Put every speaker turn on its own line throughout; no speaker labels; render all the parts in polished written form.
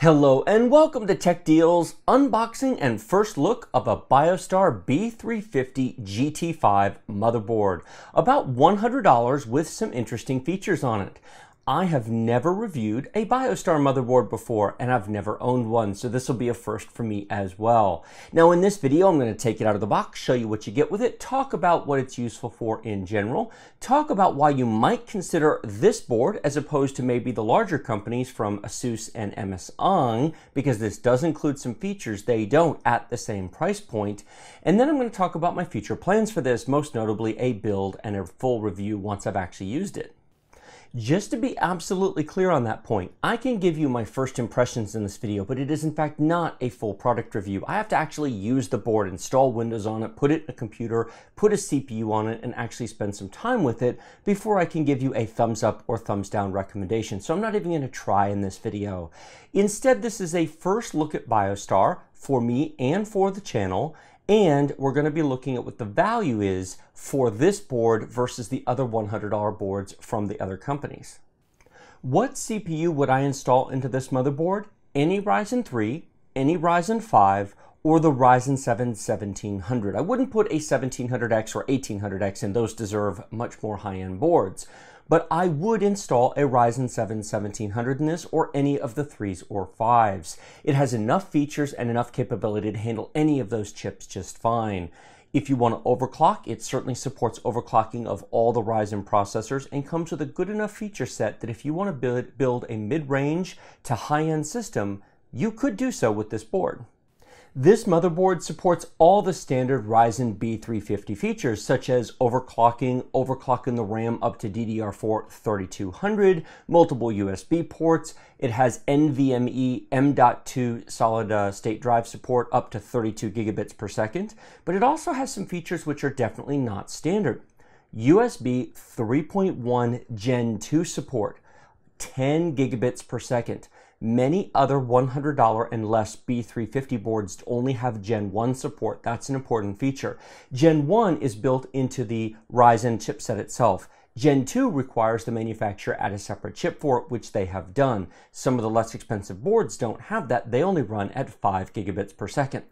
Hello and welcome to Tech Deals, unboxing and first look of a Biostar B350 GT5 motherboard. About $100 with some interesting features on it. I have never reviewed a Biostar motherboard before, and I've never owned one, so this will be a first for me as well. Now in this video, I'm going to take it out of the box, show you what you get with it, talk about what it's useful for in general, talk about why you might consider this board as opposed to maybe the larger companies from Asus and MSI, because this does include some features they don't at the same price point. And then I'm going to talk about my future plans for this, most notably a build and a full review once I've actually used it. Just to be absolutely clear on that point, I can give you my first impressions in this video, but it is in fact not a full product review. I have to actually use the board, install Windows on it, put it in a computer, put a CPU on it, and actually spend some time with it before I can give you a thumbs up or thumbs down recommendation. So I'm not even going to try in this video. Instead, this is a first look at Biostar for me and for the channel. And we're going to be looking at what the value is for this board versus the other $100 boards from the other companies. What CPU would I install into this motherboard? Any Ryzen 3, any Ryzen 5, or the Ryzen 7 1700. I wouldn't put a 1700X or 1800X in, those deserve much more high-end boards. But I would install a Ryzen 7 1700 in this, or any of the 3s or 5s. It has enough features and enough capability to handle any of those chips just fine. If you want to overclock, it certainly supports overclocking of all the Ryzen processors and comes with a good enough feature set that if you want to build a mid-range to high-end system, you could do so with this board. This motherboard supports all the standard Ryzen B350 features, such as overclocking the RAM up to DDR4 3200, multiple USB ports. It has NVMe M.2 solid state drive support up to 32 gigabits per second, but it also has some features which are definitely not standard. USB 3.1 Gen 2 support, 10 gigabits per second. Many other $100 and less B350 boards only have Gen 1 support. That's an important feature. Gen 1 is built into the Ryzen chipset itself. Gen 2 requires the manufacturer add a separate chip for it, which they have done. Some of the less expensive boards don't have that. They only run at 5 gigabits per second.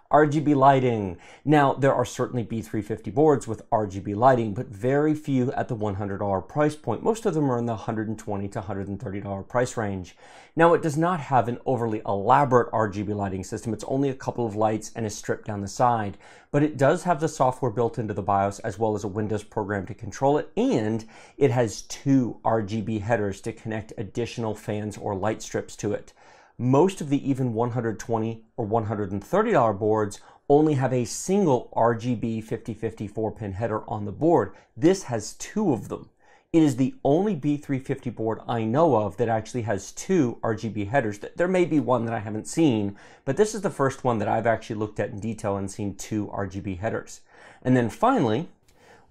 RGB lighting. Now, there are certainly B350 boards with RGB lighting, but very few at the $100 price point. Most of them are in the $120 to $130 price range. Now, it does not have an overly elaborate RGB lighting system. It's only a couple of lights and is stripped down the side, but it does have the software built into the BIOS as well as a Windows program to control it, and it has 2 RGB headers to connect additional fans or light strips to it. Most of the even $120 or $130 boards only have a single RGB 5050 4-pin header on the board. This has 2 of them. It is the only B350 board I know of that actually has 2 RGB headers. There may be one that I haven't seen, but this is the first one that I've actually looked at in detail and seen 2 RGB headers. And then finally,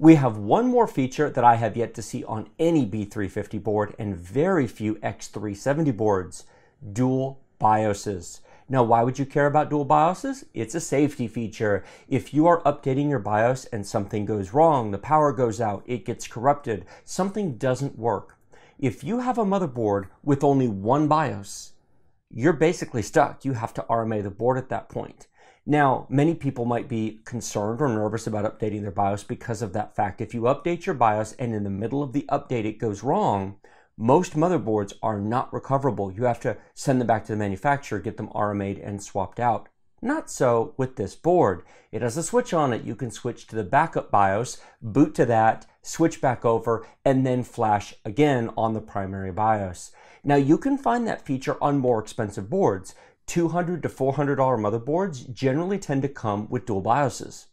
we have one more feature that I have yet to see on any B350 board and very few X370 boards. Dual BIOSes. Now, why would you care about dual BIOSes? It's a safety feature. If you are updating your BIOS and something goes wrong, the power goes out, it gets corrupted, something doesn't work. If you have a motherboard with only one BIOS, you're basically stuck. You have to RMA the board at that point. Now, many people might be concerned or nervous about updating their BIOS because of that fact. If you update your BIOS and in the middle of the update it goes wrong, most motherboards are not recoverable. You have to send them back to the manufacturer, get them RMA'd and swapped out. Not so with this board. It has a switch on it. You can switch to the backup BIOS, boot to that, switch back over, and then flash again on the primary BIOS. Now, you can find that feature on more expensive boards. $200 to $400 motherboards generally tend to come with dual BIOSes.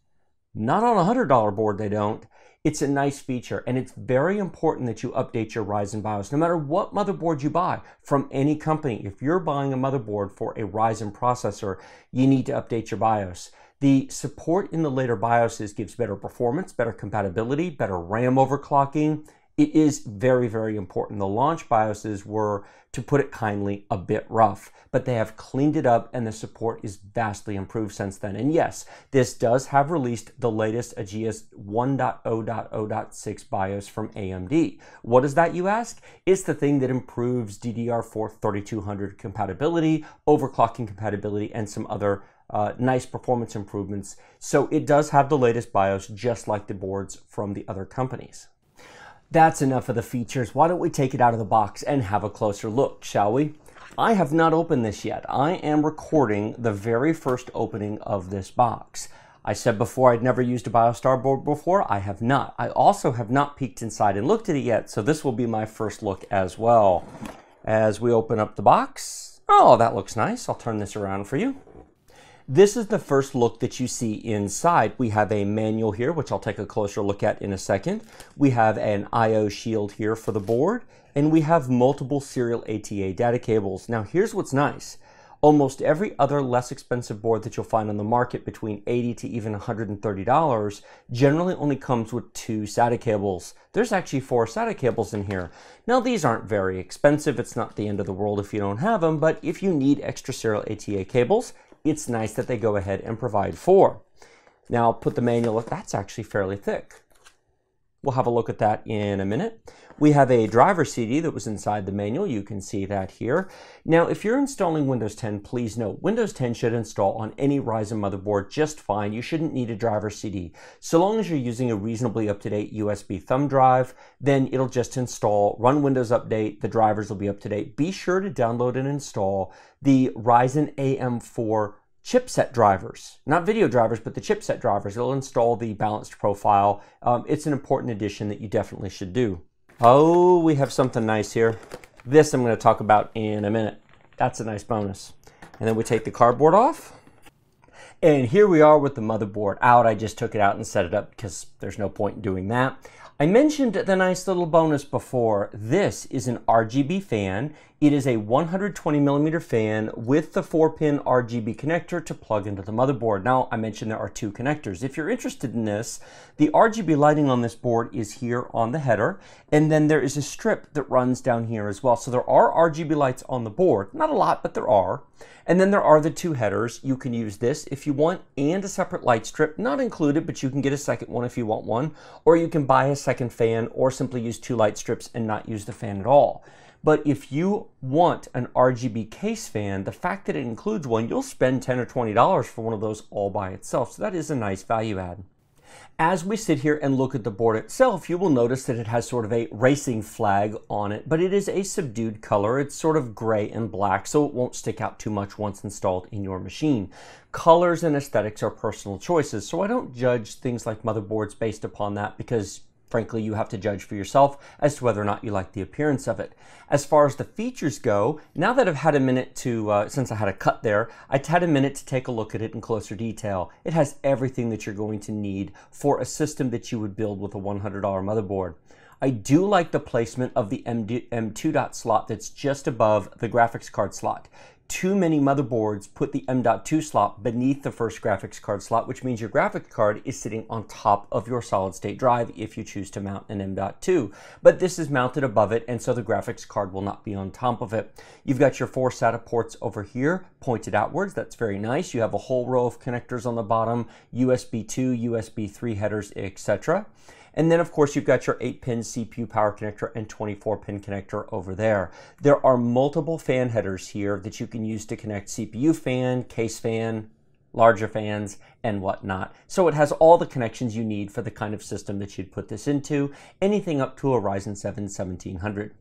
Not on a $100 board, they don't. It's a nice feature, and it's very important that you update your Ryzen BIOS. No matter what motherboard you buy from any company, if you're buying a motherboard for a Ryzen processor, you need to update your BIOS. The support in the later BIOSes gives better performance, better compatibility, better RAM overclocking, It is very, very important. The launch BIOSes were, to put it kindly, a bit rough, but they have cleaned it up and the support is vastly improved since then. And yes, this does have released the latest Aegis 1.0.0.6 BIOS from AMD. What is that, you ask? It's the thing that improves DDR4 3200 compatibility, overclocking compatibility, and some other nice performance improvements. So it does have the latest BIOS, just like the boards from the other companies. That's enough of the features. Why don't we take it out of the box and have a closer look, shall we? I have not opened this yet. I am recording the very first opening of this box. I said before I'd never used a Biostar board before. I have not. I also have not peeked inside and looked at it yet, so this will be my first look as well. As we open up the box, oh, that looks nice. I'll turn this around for you. This is the first look that you see inside. We have a manual here, which I'll take a closer look at in a second. We have an I/O shield here for the board, and we have multiple serial ATA data cables. Now, here's what's nice. Almost every other less expensive board that you'll find on the market, between $80 to even $130, generally only comes with 2 SATA cables. There's actually 4 SATA cables in here. Now, these aren't very expensive. It's not the end of the world if you don't have them, but if you need extra serial ATA cables, it's nice that they go ahead and provide 4. Now, I'll put the manual, that's actually fairly thick. We'll have a look at that in a minute. We have a driver CD that was inside the manual. You can see that here. Now, if you're installing Windows 10, please note, Windows 10 should install on any Ryzen motherboard just fine. You shouldn't need a driver CD. So long as you're using a reasonably up-to-date USB thumb drive, then it'll just install, run Windows Update, the drivers will be up to date. Be sure to download and install the Ryzen AM4 chipset drivers, not video drivers, but the chipset drivers. It'll install the balanced profile. It's an important addition that you definitely should do. Oh, we have something nice here. This I'm going to talk about in a minute. That's a nice bonus. And then we take the cardboard off. And here we are with the motherboard out. I just took it out and set it up because there's no point in doing that. I mentioned the nice little bonus before. This is an Rgb fan. It is a 120mm fan with the 4-pin RGB connector to plug into the motherboard. Now, I mentioned there are 2 connectors. If you're interested in this, the RGB lighting on this board is here on the header, and then there is a strip that runs down here as well. So there are RGB lights on the board. Not a lot, but there are. And then there are the 2 headers. You can use this if you want, and a separate light strip, not included, but you can get a second one if you want one, or you can buy a second fan or simply use 2 light strips and not use the fan at all. But if you want an RGB case fan, the fact that it includes one, you'll spend $10 or $20 for one of those all by itself. So that is a nice value add. As we sit here and look at the board itself, you will notice that it has sort of a racing flag on it, but it is a subdued color. It's sort of gray and black, so it won't stick out too much once installed in your machine. Colors and aesthetics are personal choices, so I don't judge things like motherboards based upon that, because frankly, you have to judge for yourself as to whether or not you like the appearance of it. As far as the features go, now that I've had a minute to, since I had a cut there, I've had a minute to take a look at it in closer detail. It has everything that you're going to need for a system that you would build with a $100 motherboard. I do like the placement of the M2 dot slot that's just above the graphics card slot. Too many motherboards put the M.2 slot beneath the first graphics card slot, which means your graphics card is sitting on top of your solid state drive if you choose to mount an M.2. But this is mounted above it, and so the graphics card will not be on top of it. You've got your 4 SATA ports over here pointed outwards. That's very nice. You have a whole row of connectors on the bottom, USB 2, USB 3 headers, etc. And then, of course, you've got your 8-pin CPU power connector and 24-pin connector over there. There are multiple fan headers here that you can use to connect CPU fan, case fan, larger fans, and whatnot. So it has all the connections you need for the kind of system that you'd put this into, anything up to a Ryzen 7 1700.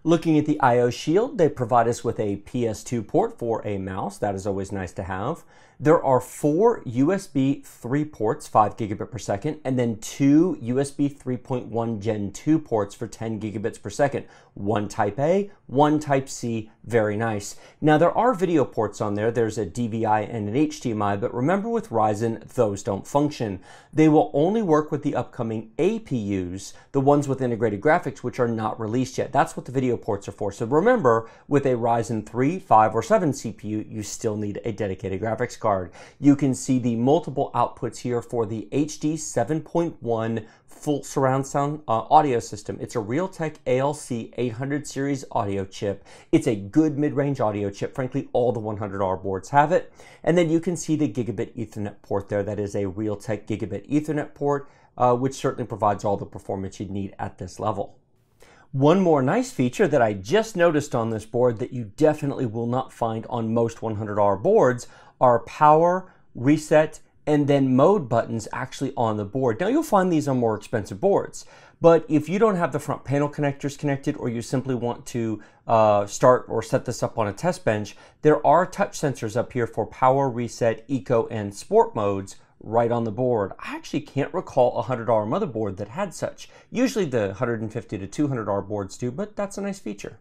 Looking at the I/O shield, they provide us with a PS2 port for a mouse. That is always nice to have. There are 4 USB 3 ports, 5 gigabit per second, and then 2 USB 3.1 Gen 2 ports for 10 gigabits per second. 1 Type A, 1 Type C, very nice. Now there are video ports on there. There's a DVI and an HDMI, but remember with Ryzen, those don't function. They will only work with the upcoming APUs, the ones with integrated graphics, which are not released yet. That's what the video ports are for. So remember, with a Ryzen 3, 5, or 7 CPU, you still need a dedicated graphics card. You can see the multiple outputs here for the HD 7.1 full surround sound audio system. It's a Realtek ALC 800 series audio chip. It's a good mid-range audio chip. Frankly, all the 100R boards have it. And then you can see the gigabit Ethernet port there. That is a Realtek gigabit Ethernet port, which certainly provides all the performance you'd need at this level. One more nice feature that I just noticed on this board that you definitely will not find on most 100R boards are power, reset, and then mode buttons actually on the board. Now you'll find these on more expensive boards, but if you don't have the front panel connectors connected, or you simply want to start or set this up on a test bench, there are touch sensors up here for power, reset, eco, and sport modes right on the board. I actually can't recall a $100 motherboard that had such. Usually the 150 to $200 boards do, but that's a nice feature.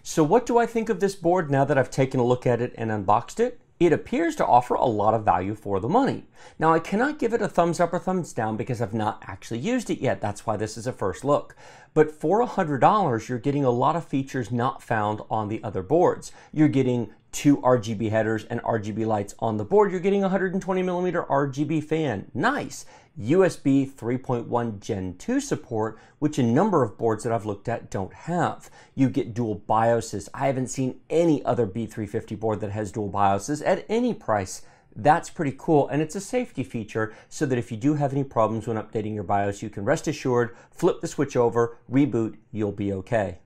So what do I think of this board now that I've taken a look at it and unboxed it? It appears to offer a lot of value for the money. Now I cannot give it a thumbs up or thumbs down because I've not actually used it yet. That's why this is a first look. But for $100, you're getting a lot of features not found on the other boards. You're getting 2 RGB headers and RGB lights on the board. You're getting a 120mm Rgb fan. Nice. USB 3.1 Gen 2 support, which a number of boards that I've looked at don't have. You get dual BIOSes. I haven't seen any other B350 board that has dual BIOSes at any price. That's pretty cool, and it's a safety feature so that if you do have any problems when updating your BIOS, you can rest assured, flip the switch over, reboot, you'll be okay.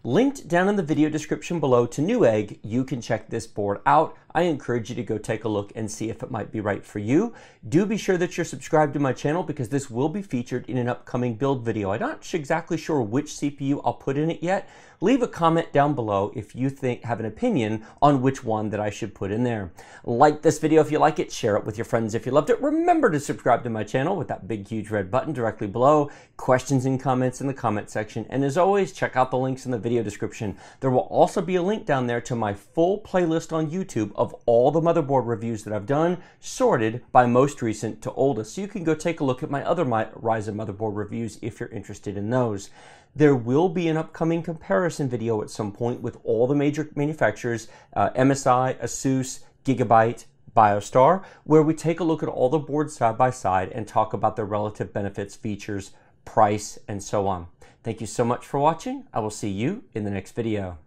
Linked down in the video description below to Newegg, you can check this board out. I encourage you to go take a look and see if it might be right for you. Do be sure that you're subscribed to my channel because this will be featured in an upcoming build video. I'm not exactly sure which CPU I'll put in it yet. Leave a comment down below if you have an opinion on which one that I should put in there. Like this video if you like it, share it with your friends if you loved it. Remember to subscribe to my channel with that big huge red button directly below. Questions and comments in the comment section. And as always, check out the links in the video description. There will also be a link down there to my full playlist on YouTube of all the motherboard reviews that I've done, sorted by most recent to oldest. So you can go take a look at my other Ryzen motherboard reviews if you're interested in those. There will be an upcoming comparison video at some point with all the major manufacturers, MSI, Asus, Gigabyte, Biostar, where we take a look at all the boards side by side and talk about their relative benefits, features, price, and so on. Thank you so much for watching. I will see you in the next video.